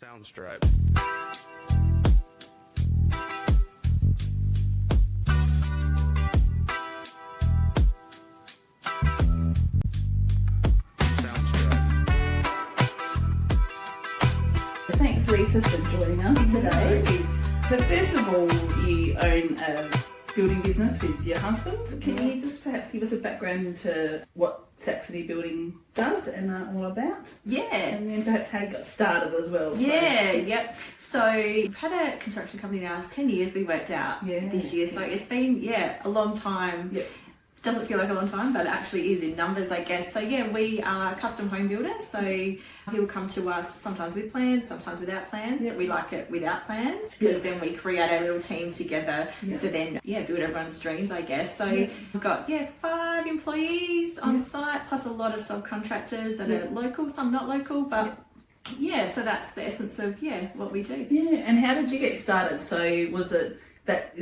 Soundstripe. Thanks, Lisa, for joining us today. So first of all, you own a building business with your husband. Can you just perhaps give us a background into what Saxony Building does and all about? Yeah. And then perhaps how you got started as well. Yep. So we've had a construction company now, it's 10 years we worked out this year. So it's been, a long time. Yep. Doesn't feel like a long time, but it actually is in numbers, I guess. So we are a custom home builder. So people come to us sometimes with plans, sometimes without plans. Yep. We like it without plans because then we create our little team together to then build everyone's dreams, I guess. So we've got 5 employees on site, plus a lot of subcontractors that are local, some not local, but so that's the essence of what we do. Yeah, and how did you get started? So is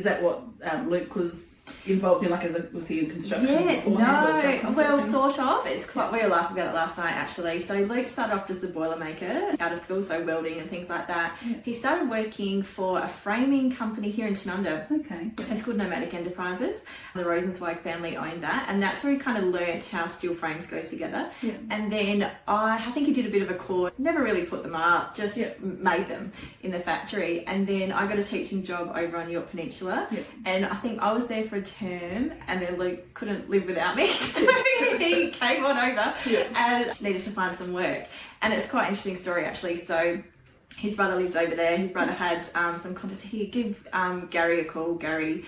that what Luke was involved in, was he in construction beforehand? Well, sort of. It's quite, we were laughing about it last night actually. So Luke started off as a boilermaker out of school, so welding and things like that. Yeah. He started working for a framing company here in Tanunda. Okay. It's called Nomadic Enterprises. The Rosenzweig family owned that, and that's where he kind of learnt how steel frames go together. Yeah. And then I think he did a bit of a course, never really put them up, just made them in the factory. And then I got a teaching job over on York Peninsula, and I think I was there for a term, and then Luke couldn't live without me, so he came on over and needed to find some work. And it's quite an interesting story actually. So his brother lived over there. His brother had some contacts. He'd give Gary a call. Gary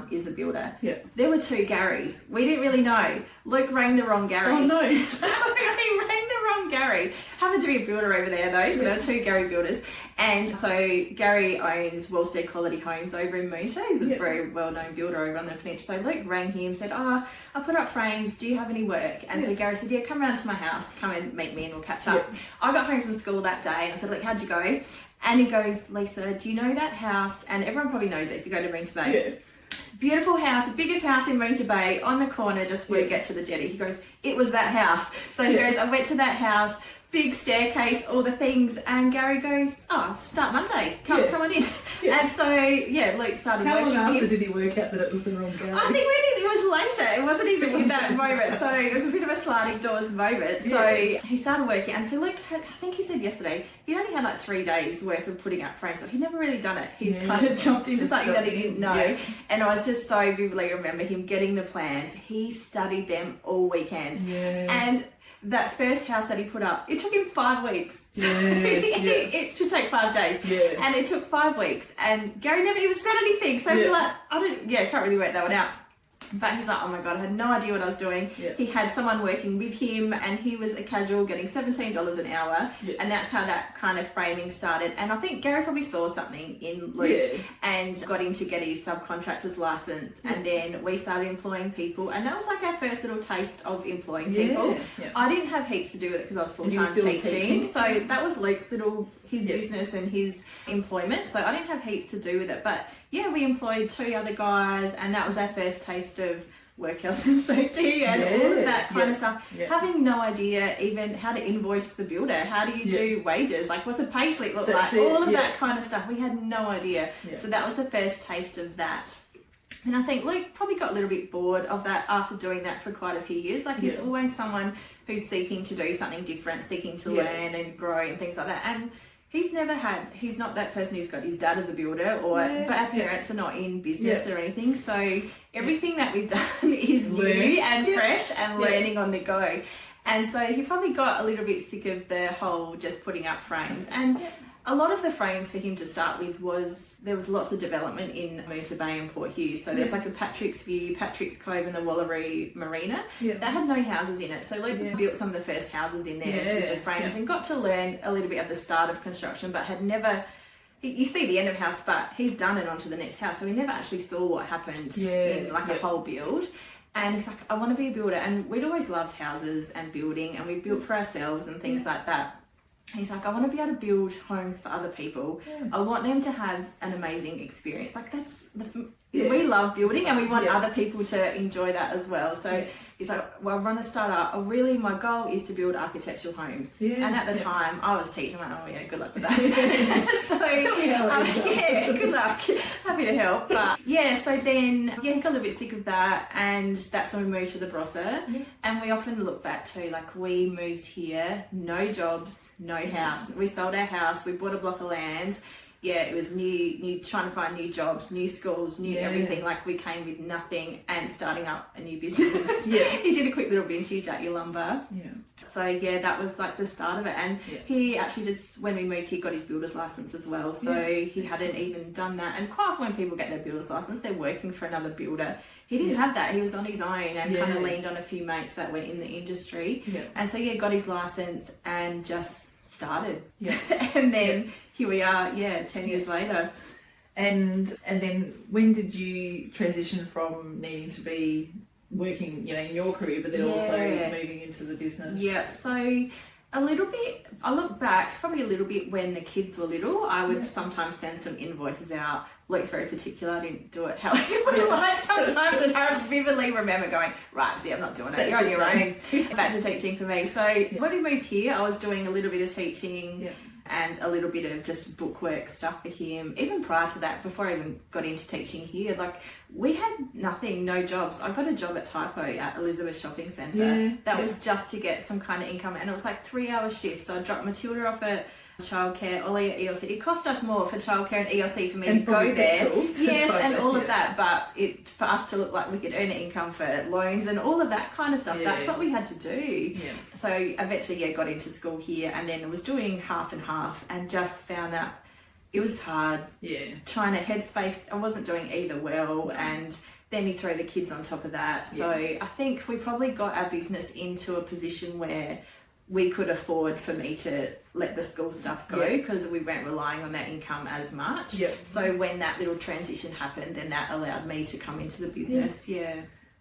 is a builder. Yeah. There were 2 Garys. We didn't really know. Luke rang the wrong Gary. Oh no. So he rang the wrong Gary. Happened to be a builder over there though, so there were 2 Gary builders. And so Gary owns Wellstead Quality Homes over in Moota. He's a very well-known builder over on the peninsula. So Luke rang him, said, I put up frames, do you have any work? And so Gary said, come round to my house, come and meet me and we'll catch up. I got home from school that day and I said, how'd you go? And he goes, Lisa, do you know that house? And everyone probably knows it if you go to Moota Bay. Yeah. Beautiful house, the biggest house in Moota Bay, on the corner just before you get to the jetty. He goes, it was that house. So he goes, I went to that house, big staircase, all the things, and Gary goes, start Monday, come on in. And so Luke started working. How long after did he work out that it was the wrong Gary? I think it was later, it wasn't even in that moment, so it was a bit of a sliding doors moment. So he started working, and so Luke had, I think he said yesterday, he only had 3 days worth of putting up frames, so he'd never really done it. He's kind of jumped into something that he didn't know, and I was just so vividly remember him getting the plans. He studied them all weekend, and that first house that he put up, it took him 5 weeks. It should take 5 days. Yeah. And it took 5 weeks. And Gary never even said anything. So we're like, can't really work that one out. But he's like, oh my God, I had no idea what I was doing. Yeah. He had someone working with him and he was a casual getting $17 an hour. Yeah. And that's how that kind of framing started. And I think Gary probably saw something in Luke and got him to get his subcontractor's license. And then we started employing people. And that was like our first little taste of employing people. Yeah. I didn't have heaps to do with it because I was full-time teaching. So that was Luke's his business and his employment. So I didn't have heaps to do with it. But we employed 2 other guys, and that was our first taste of work health and safety and all of that kind of stuff. Yeah. Having no idea even how to invoice the builder, how do you do wages, what's a pay slip look like, all of that kind of stuff. We had no idea. Yeah. So that was the first taste of that. And I think Luke probably got a little bit bored of that after doing that for quite a few years. He's always someone who's seeking to do something different, seeking to learn and grow and things like that. And he's not that person who's got his dad as a builder but our parents are not in business or anything. So everything that we've done is new and fresh and learning on the go. And so he probably got a little bit sick of the whole just putting up frames. And a lot of the frames for him to start with there was lots of development in Moota Bay and Port Hughes. So there's a Patrick's View, Patrick's Cove and the Wallaroo Marina. That had no houses in it. So Luke built some of the first houses in there with the frames and got to learn a little bit of the start of construction, but had never... You see the end of house, but he's done it onto the next house. So he never actually saw what happened in a whole build. And he's like, I want to be a builder. And we'd always loved houses and building, and we built for ourselves and things like that. He's like, I want to be able to build homes for other people. I want them to have an amazing experience. Like we love building, and we want other people to enjoy that as well. So he's like, well, I run a startup. My goal is to build architectural homes. And at the time, I was teaching. I'm like, oh yeah, good luck with that. So good luck. Happy to help. But so then he got a little bit sick of that, and that's when we moved to the Barossa. And we often look back to, like, we moved here, no jobs, no house. We sold our house. We bought a block of land. It was new, trying to find new jobs, new schools, new everything. Like, we came with nothing and starting up a new business. He did a quick little vintage at your lumber. So that was like the start of it. And he actually just, when we moved, he got his builder's license as well. So he hadn't even done that. And quite often when people get their builder's license, they're working for another builder. He didn't have that. He was on his own and kind of leaned on a few mates that were in the industry. And so got his license and just started. And then here we are, 10 years later. And then when did you transition from needing to be working, in your career, but then also moving into the business? So a little bit, I look back, it's probably a little bit when the kids were little. I would sometimes send some invoices out. Luke's very particular. I didn't do it how he would like sometimes, and I vividly remember going, right, I'm not doing it. You're on your own. Back to teaching for me. So when we moved here, I was doing a little bit of teaching and a little bit of just bookwork stuff for him. Even prior to that, before I even got into teaching here, like, we had nothing, no jobs. I got a job at Typo at Elizabeth Shopping Centre. That was just to get some kind of income, and it was like 3-hour shifts. So I dropped Matilda off at childcare, Ollie at ELC. It cost us more for childcare and ELC for me to go there. And all of that, but for us to look like we could earn an income for loans and all of that kind of stuff. That's what we had to do. So eventually, got into school here, and then I was doing half and half, and just found that it was hard. Trying to headspace, I wasn't doing either well, and then you throw the kids on top of that. So I think we probably got our business into a position where we could afford for me to let the school stuff go, because we weren't relying on that income as much. So when that little transition happened, then that allowed me to come into the business.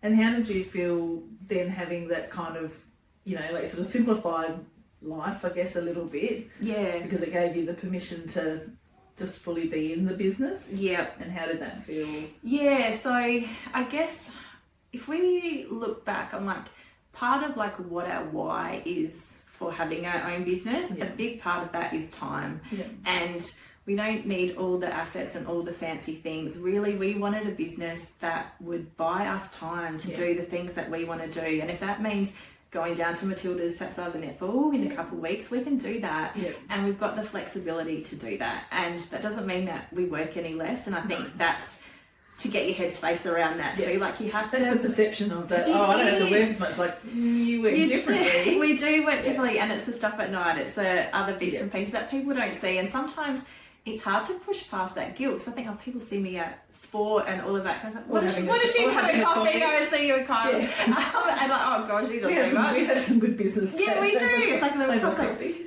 And how did you feel then, having that kind of, like, sort of simplified life, I guess, a little bit? Because it gave you the permission to just fully be in the business. And how did that feel? So I guess if we look back on, like, part of, like, what our why is for having our own business, a big part of that is time. And we don't need all the assets and all the fancy things. Really, we wanted a business that would buy us time to do the things that we want to do. And if that means going down to Matilda's Saxony netball in a couple of weeks, we can do that. And we've got the flexibility to do that. And that doesn't mean that we work any less. And I think that's to get your headspace around that too. Like, you have to... That's the perception of that, I don't have to work as much. Like, you work differently. We do work differently, and it's the stuff at night. It's the other bits and pieces that people don't see. And sometimes it's hard to push past that guilt, because I think people see me at sport and all of that. Cause like, what is she having coffee? I see you at class. And like, oh gosh, you don't do much. We have some good business we do. It's like a little coffee.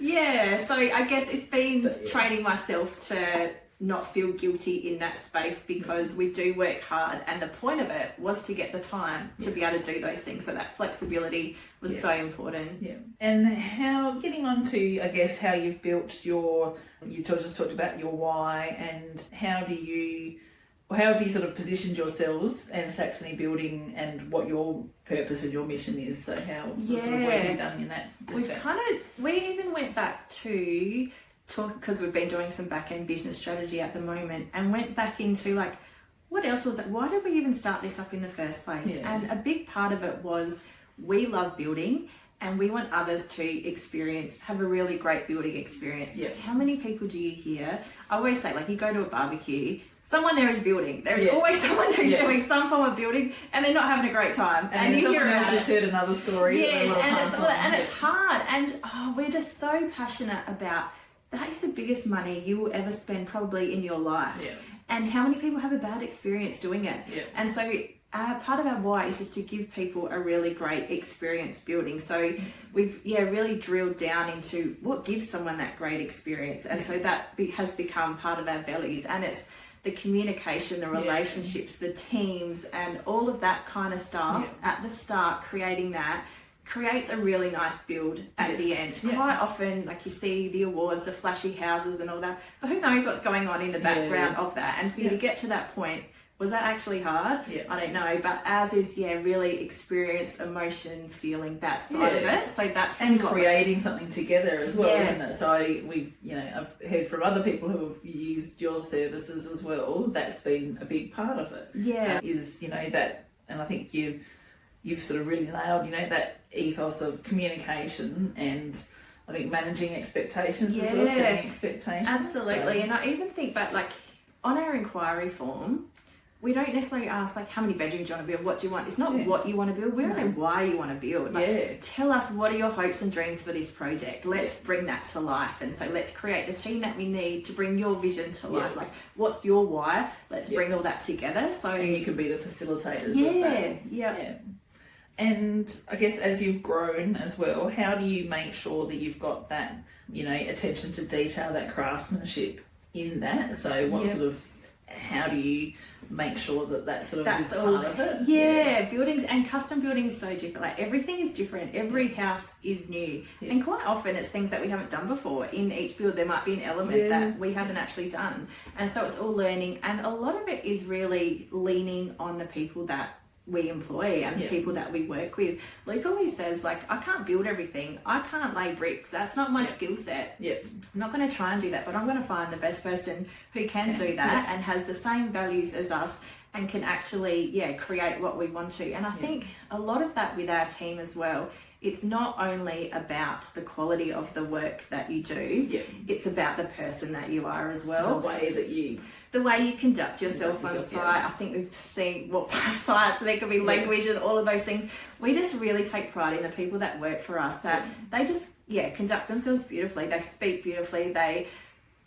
So I guess it's been training myself to not feel guilty in that space, because we do work hard, and the point of it was to get the time to be able to do those things. So that flexibility was so important. And how, getting on to, I guess, how you've built you just talked about your why, and how have you sort of positioned yourselves and Saxony Building, and what your purpose and your mission is? So how what sort of work have you done in that respect? We even went back to because we've been doing some back-end business strategy at the moment, and went back into, like, what else was it? Why did we even start this up in the first place? And a big part of it was we love building, and we want others to have a really great building experience. Like, how many people do you hear? I always say, like, you go to a barbecue, someone there is building. There's always someone who's doing some form of building, and they're not having a great time. And you hear else has heard another story. It's hard. And we're just so passionate about that. Is the biggest money you will ever spend probably in your life. And how many people have a bad experience doing it? And so part of our why is just to give people a really great experience building. So we've really drilled down into what gives someone that great experience. And so that has become part of our values. And it's the communication, the relationships, the teams, and all of that kind of stuff at the start, creating that. creates a really nice build at the end. Quite often, like you see the awards, the flashy houses and all that, but who knows what's going on in the background of that? And for you to get to that point, was that actually hard? I don't know, but ours is really experience, emotion, feeling, that side of it. So that's and creating something together as well, isn't it? So we, I've heard from other people who have used your services as well. That's been a big part of it. Is that, and I think you've sort of really nailed that ethos of communication and I think managing expectations as well, setting expectations. Absolutely, and I even think back, like on our inquiry form, we don't necessarily ask like how many bedrooms you want to build, what do you want. It's not what you want to build. We don't know why you want to build. Like, tell us what are your hopes and dreams for this project. Let's bring that to life. And so let's create the team that we need to bring your vision to life. Like, what's your why? Let's bring all that together. So and you can be the facilitators of that. And I guess as you've grown as well, how do you make sure that you've got that, attention to detail, that craftsmanship in that? So what sort of, how do you make sure that that's all part of it? Buildings and custom building is so different. Like everything is different. Every house is new, and quite often it's things that we haven't done before. In each build, there might be an element that we haven't actually done, and so it's all learning. And a lot of it is really leaning on the people that we employ and the people that we work with. Luke always says, like, I can't build everything. I can't lay bricks. That's not my skill set. I'm not going to try and do that, but I'm going to find the best person who can do that and has the same values as us and can actually, create what we want to. And I think a lot of that with our team as well, it's not only about the quality of the work that you do, it's about the person that you are as well. The way you conduct yourself on site. I think we've seen past sites, there can be language and all of those things. We just really take pride in the people that work for us, that they just, conduct themselves beautifully. They speak beautifully. They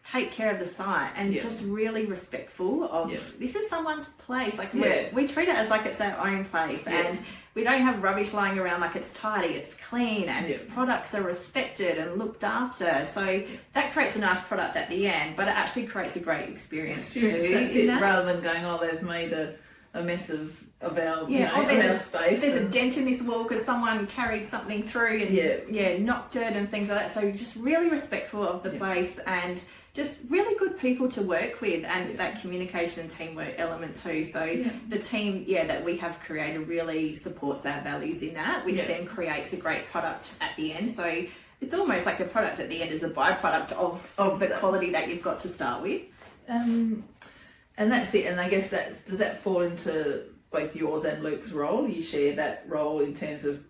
take care of the site and just really respectful of this is someone's place. Like we treat it as like it's our own place and we don't have rubbish lying around. Like it's tidy, it's clean, and products are respected and looked after. So that creates a nice product at the end, but it actually creates a great experience too. That's it, rather than going, they've made a mess of our our space. There's a dent in this wall because someone carried something through and knocked dirt and things like that. So just really respectful of the place and just really good people to work with, and that communication and teamwork element too. So the team that we have created really supports our values in that, which then creates a great product at the end. So it's almost like the product at the end is a byproduct of the quality that you've got to start with. And that's it. And I guess does that fall into both yours and Luke's role? You share that role in terms of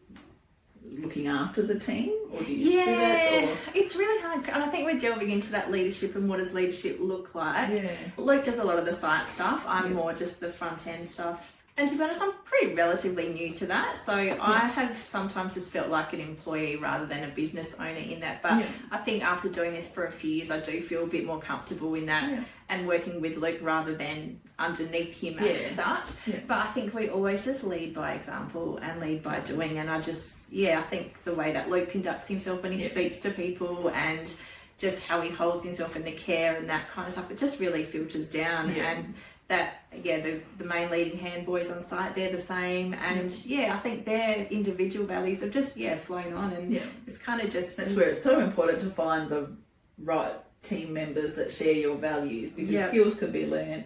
looking after the team, or do you split it? Or? It's really hard, and I think we're delving into that leadership and what does leadership look like. Luke does a lot of the site stuff. I'm more just the front end stuff. And to be honest, I'm pretty relatively new to that. So I have sometimes just felt like an employee rather than a business owner in that. But I think after doing this for a few years, I do feel a bit more comfortable in that and working with Luke rather than underneath him as such. But I think we always just lead by example and lead by doing. And I just, I think the way that Luke conducts himself when he speaks to people and just how he holds himself in the care and that kind of stuff, it just really filters down. And that the main leading hand boys on site, they're the same, and I think their individual values have just flown on, and it's kind of just that's where it's so important to find the right team members that share your values, because skills can be learned.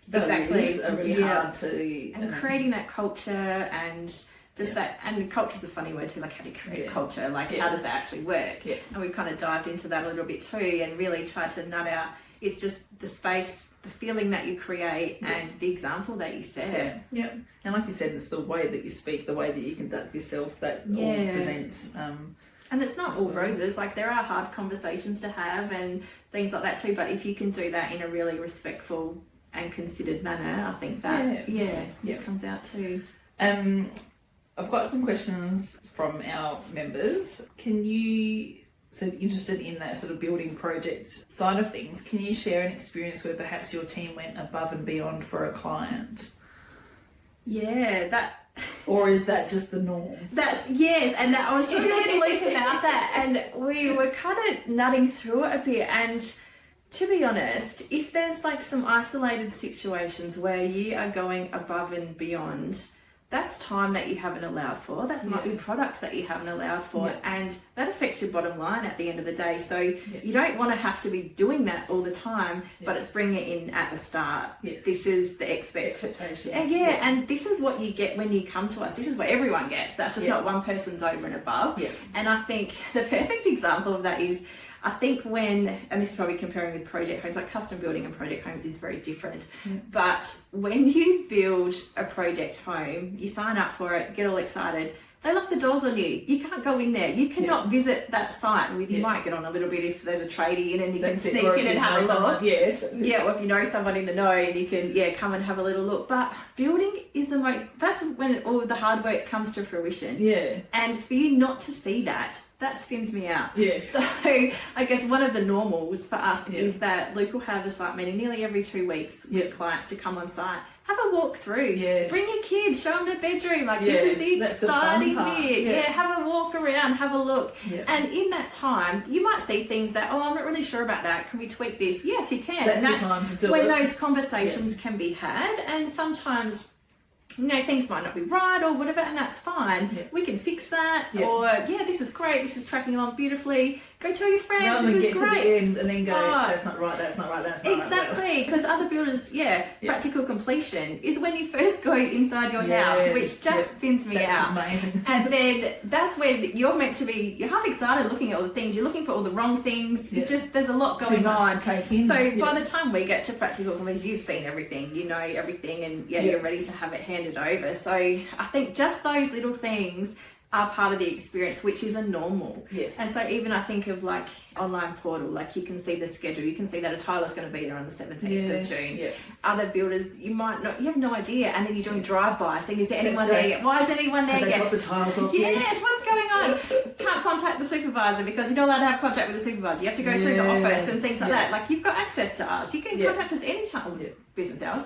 Values are really hard to and creating that culture and just that, and culture's a funny word too, like how do you create culture, like how does that actually work? And we've kind of dived into that a little bit too and really tried to nut out, it's just the space, the feeling that you create and the example that you set. And like you said, it's the way that you speak, the way that you conduct yourself that all presents. And it's not all roses, like there are hard conversations to have and things like that too, but if you can do that in a really respectful and considered manner, I think that it comes out too. I've got some questions from our members. So interested in that sort of building project side of things, can you share an experience where perhaps your team went above and beyond for a client? Or is that just the norm? And I was talking to Luke about that, and we were kind of nutting through it a bit, and to be honest, if there's like some isolated situations where you are going above and beyond, that's time that you haven't allowed for. That's might be products that you haven't allowed for, and that affects your bottom line at the end of the day. So you don't want to have to be doing that all the time, but it's bringing it in at the start. This is the expectations. And this is what you get when you come to us. This is what everyone gets. That's just not one person's over and above. And I think the perfect example of that is, I think when, and this is probably comparing with project homes, like custom building and project homes is very different. But when you build a project home, you sign up for it, get all excited, they lock the doors on you. You can't go in there. You cannot visit that site. You might get on a little bit if there's a tradie, and then you can sneak in and have a look. Or if you know someone in the know, and you can come and have a little look. But building is the most, that's when all the hard work comes to fruition. And for you not to see that spins me out. So I guess one of the normals for us is that Luke will have a site meeting nearly every 2 weeks with clients to come on site. Have a walk through. Bring your kids, show them their bedroom. Like this is the exciting bit. Have a walk around, have a look. And in that time, you might see things that, I'm not really sure about that. Can we tweak this? Yes, you can. That's the time to do when it. Those conversations can be had, and sometimes things might not be right or whatever, and that's fine. We can fix that. Or, this is great. This is tracking along beautifully. Go tell your friends. Rather than this get is great. to the end and then go, that's not right, that's not right, that's not right. Exactly, because other builders, practical completion is when you first go inside your house, which just spins me out. That's amazing. And then that's when you're meant to be, you're half excited looking at all the things, you're looking for all the wrong things. It's just, there's a lot going on. So by the time we get to practical completion, you've seen everything, you know everything, and you're ready to have it handed over. So I think just those little things are part of the experience, which is a normal. And so even I think of like online portal, like you can see the schedule, you can see that a tiler's going to be there on the 17th of June. Other builders, you have no idea, and then you're doing drive-by, saying, is there anyone there yet? Why is anyone there yet? They drop the tiles off. Yes, what's going on? Can't contact the supervisor because you're not allowed to have contact with the supervisor. You have to go through the office and things like that. Like you've got access to us. You can contact us anytime. Business hours.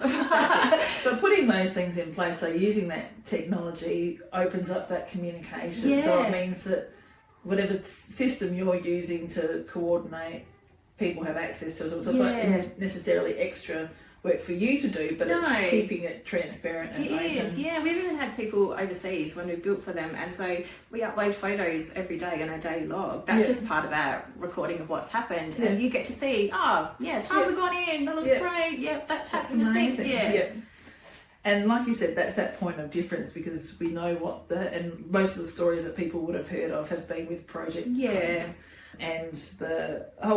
But putting those things in place, so using that technology opens up that communication. So it means that whatever system you're using to coordinate, people have access to it. So it's not necessarily extra work for you to do, but it's keeping it transparent and open. It is, we've even had people overseas when we built for them, and so we upload photos every day on our daily log. That's just part of our recording of what's happened, and you get to see, tiles have gone in, that looks great, that taps in the thing. And like you said, that's that point of difference, because we know and most of the stories that people would have heard of have been with project homes, and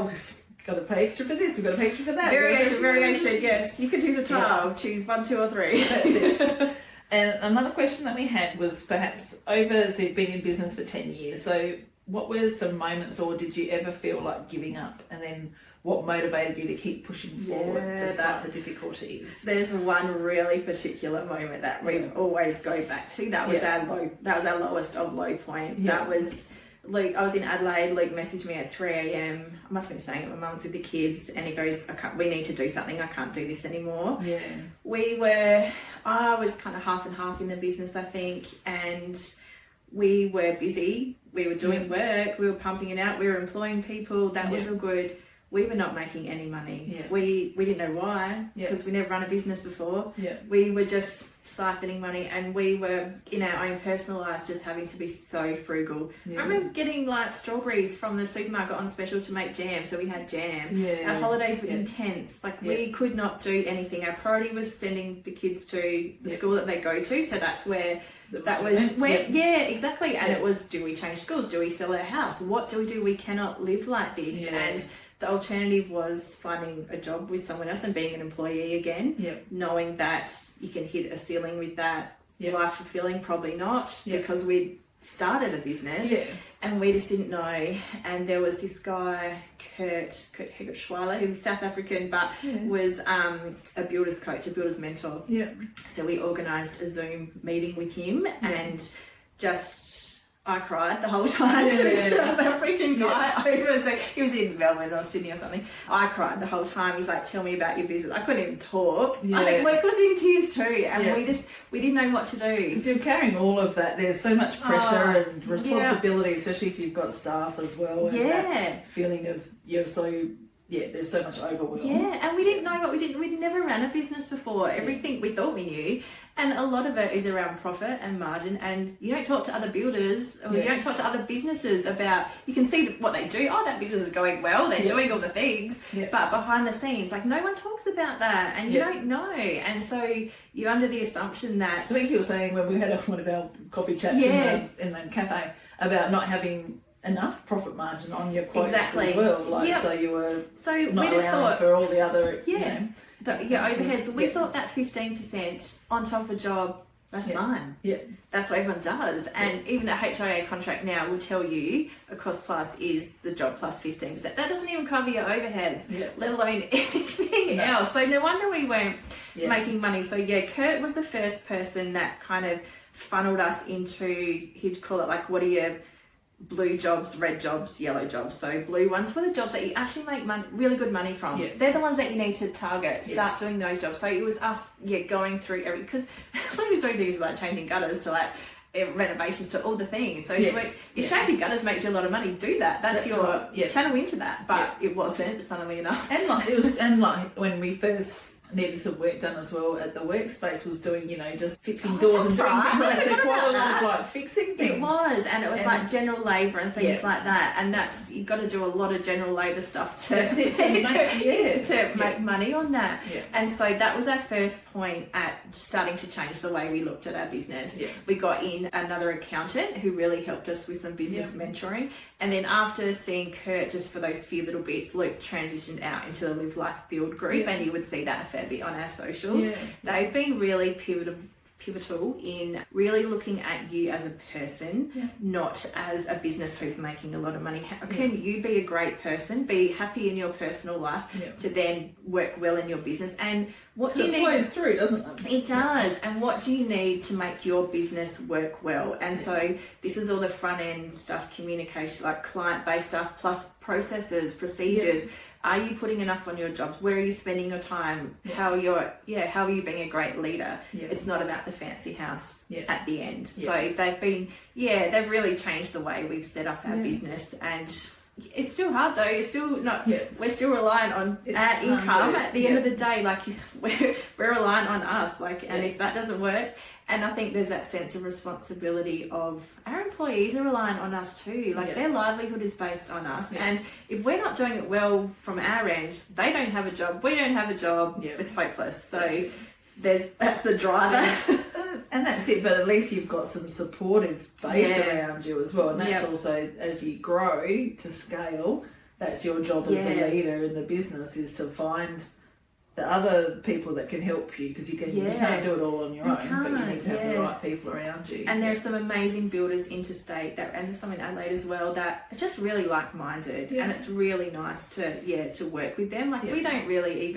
we've got to pay extra for this, we've got to pay extra for that. Variation, yes. You can choose a tile, choose 1, 2 or 3. That's it. And another question that we had was perhaps so you've been in business for 10 years, so what were some moments, or did you ever feel like giving up? And then what motivated you to keep pushing forward despite the difficulties? There's one really particular moment that we always go back to. That was our lowest of low point. That was Luke. I was in Adelaide. Luke messaged me at 3 a.m. I must have been staying at my mum's with the kids, and he goes, we need to do something. I can't do this anymore. I was kind of half and half in the business, I think, and we were busy. We were doing work. We were pumping it out. We were employing people. That was all good. We were not making any money. We didn't know why, because we never run a business before. We were just siphoning money, and we were in our own personal lives just having to be so frugal. I remember getting like strawberries from the supermarket on special to make jam, so we had jam. Our holidays were intense. Like we could not do anything. Our priority was sending the kids to the school that they go to, so that's where exactly. And it was, do we change schools? Do we sell our house? What do we do? We cannot live like this. And the alternative was finding a job with someone else and being an employee again, knowing that you can hit a ceiling with that. Life fulfilling, probably not, because we started a business and we just didn't know. And there was this guy, Kurt Hegerschweiler, who was South African, but was a builder's coach, a builder's mentor. So we organised a Zoom meeting with him, and I cried the whole time to this South African guy. He was in Melbourne or Sydney or something. I cried the whole time. He's like, tell me about your business. I couldn't even talk. I think Luke was in tears too. And we didn't know what to do. Because you're carrying all of that. There's so much pressure and responsibility, especially if you've got staff as well. And that feeling of you're so there's so much overwhelm. Yeah, and we didn't know what we'd never ran a business before. Everything we thought we knew, and a lot of it is around profit and margin. And you don't talk to other builders, or you don't talk to other businesses about. You can see what they do. Oh, that business is going well. They're doing all the things, but behind the scenes, like no one talks about that, and you don't know. And so you're under the assumption that. I think you were saying when we had one of our coffee chats in the cafe about not having enough profit margin on your quotes as well, so you were not allowing for all the other overheads. So we thought that 15% on top of a job, that's fine. That's what everyone does, and even a HIA contract now will tell you a cost plus is the job plus 15%. That doesn't even cover your overheads, let alone anything else. So no wonder we weren't making money. So Kurt was the first person that kind of funneled us into, he'd call it like, what are your blue jobs, red jobs, yellow jobs. So blue ones for the jobs that you actually make really good money from. They're the ones that you need to target. Start doing those jobs. So it was us going through everything, because when we was doing things like changing gutters to like renovations to all the things. So if changing gutters makes you a lot of money, do that. That's your channel into that. But it wasn't, funnily enough. And like when we first needed some work done as well at the workspace, was doing just fixing doors and doing things like that. So quite a lot of like fixing things. It was, and it was like general labour and things like that, and that's, you've got to do a lot of general labour stuff to make money on that. And so that was our first point at starting to change the way we looked at our business. We got in another accountant who really helped us with some business mentoring, and then after seeing Kurt just for those few little bits, Luke transitioned out into the Live Life Build group, and you would see that a fair bit on our socials. They've been really pivotal in really looking at you as a person, not as a business who's making a lot of money. How can you be a great person, be happy in your personal life, to then work well in your business? And what do you need? It flows through, doesn't it? It does. And what do you need to make your business work well? And so this is all the front end stuff, communication, like client based stuff, plus processes, procedures. Are you putting enough on your jobs? Where are you spending your time? How are you being a great leader? It's not about the fancy house at the end. So they've really changed the way we've set up our business, and it's still hard though. It's still not. We're still relying on our income at the end of the day. Like we're relying on us. And if that doesn't work, and I think there's that sense of responsibility of our employees are relying on us too. Their livelihood is based on us, and if we're not doing it well from our end, they don't have a job. We don't have a job. It's hopeless. So that's the driver. And that's it, but at least you've got some supportive base around you as well. And that's also, as you grow to scale, that's your job as a leader in the business, is to find the other people that can help you, because you can't do it all on your own, but you need to have the right people around you. And there's some amazing builders interstate, and there's some in Adelaide as well, that are just really like-minded, and it's really nice to work with them. We don't really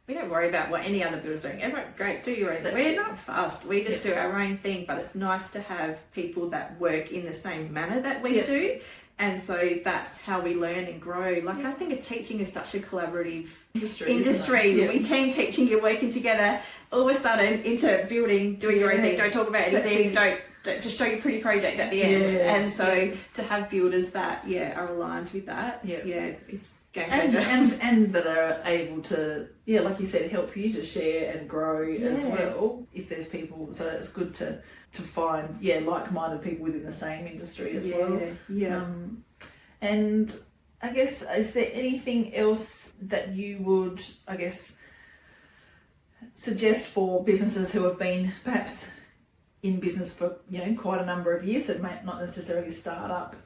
we don't worry about what any other builder's doing. Everyone, great, do your own thing. We're not fast. We just do our own thing, but it's nice to have people that work in the same manner that we do. And so that's how we learn and grow. I think teaching is such a collaborative industry. We team teaching, you're working together, all of a sudden into building, doing your own thing. Don't talk about anything. Don't just show your pretty project at the end. And so to have builders that are aligned with that, it's game changer. And that are able to, like you said, help you to share and grow as well. If there's people, so it's good to find like-minded people within the same industry as well. And I guess, is there anything else that you would, suggest for businesses who have been perhaps in business for quite a number of years, that might not necessarily start up?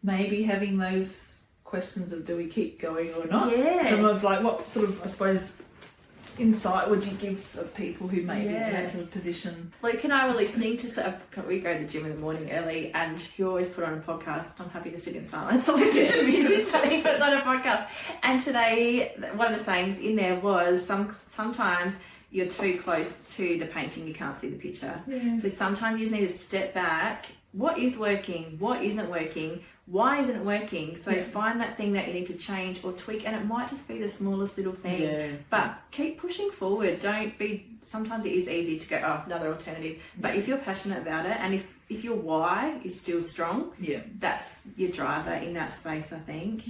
Maybe having those questions of, do we keep going or not? Some of what sort of, I suppose, insight would you give for people who may be in that sort of position? Luke and I were listening to, we go to the gym in the morning early, and he always put on a podcast. I'm happy to sit in silence or listen to music, but he puts on a podcast. And today, one of the sayings in there was, sometimes you're too close to the painting, you can't see the picture. So sometimes you just need to step back. What is working? What isn't working? Why isn't it working? So find that thing that you need to change or tweak, and it might just be the smallest little thing. But keep pushing forward. Sometimes it is easy to go, another alternative. But if you're passionate about it, and if your why is still strong, that's your driver in that space, I think.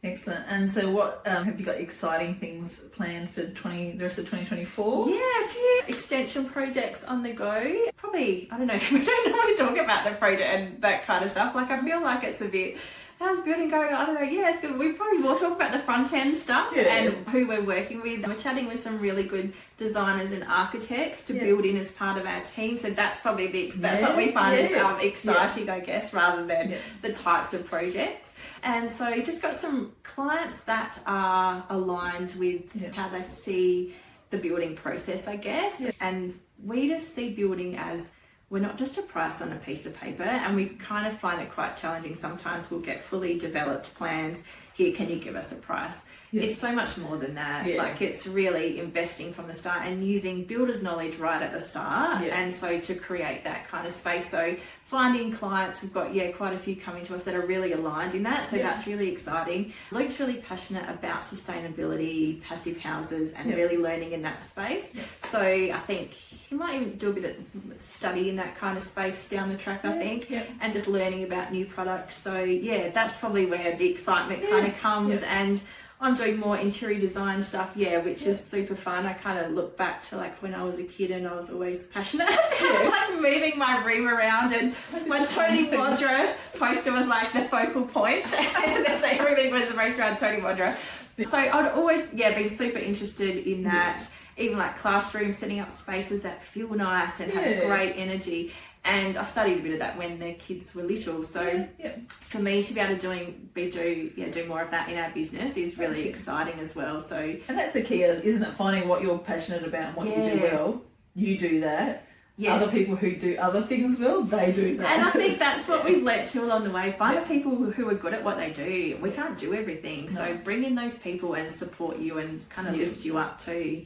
Excellent. And so what have you got exciting things planned for the rest of 2024? Yeah, a few extension projects on the go. Probably, I don't know, we don't normally talk about the project and that kind of stuff. Like, I feel like it's a bit, how's building going? I don't know. Yeah, it's good. We probably will talk about the front end stuff and who we're working with. We're chatting with some really good designers and architects to build in as part of our team. So that's probably that's what we find is exciting, I guess, rather than the types of projects. And so just got some clients that are aligned with how they see the building process, I guess. And we just see building as, we're not just a price on a piece of paper, and we kind of find it quite challenging. Sometimes we'll get fully developed plans. Here, can you give us a price? It's so much more than that. Like, it's really investing from the start and using builder's knowledge right at the start. And so to create that kind of space. So finding clients, we've got quite a few coming to us that are really aligned in that. So that's really exciting. Luke's really passionate about sustainability, passive houses, and really learning in that space. So I think he might even do a bit of study in that kind of space down the track, I think, and just learning about new products. So that's probably where the excitement kind of comes. And I'm doing more interior design stuff, which is super fun. I kind of look back to like when I was a kid and I was always passionate about like moving my room around, and my Tony Wadra poster was like the focal point. And that's everything was based around Tony Wadra. So I'd always been super interested in that. Even like classrooms, setting up spaces that feel nice and have great energy. And I studied a bit of that when the kids were little. So for me to be able to do more of that in our business is really exciting as well. So, and that's the key, isn't it? Finding what you're passionate about and what you do well. You do that. Other people who do other things well, they do that. And I think that's what we've learnt too along the way. Find the people who are good at what they do. We can't do everything. So bring in those people and support you and kind of lift you up too.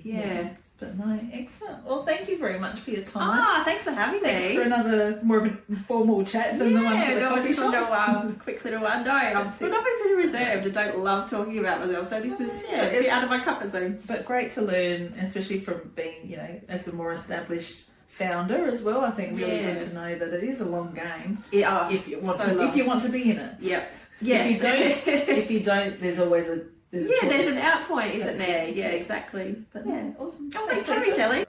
But no, excellent. Well, thank you very much for your time. Thanks for having me. Thanks for another more of a formal chat than the ones at the coffee shop. A quick little one. No, I've been pretty reserved. I don't love talking about myself, so this is a bit out of my comfort zone. But great to learn, especially from being, as a more established founder as well. I think really good to know that it is a long game. If you want to be in it. Yes. If you don't, there's always a choice. There's an out point, isn't there? Yeah, exactly. But awesome. Oh, thanks for having me, Shelley.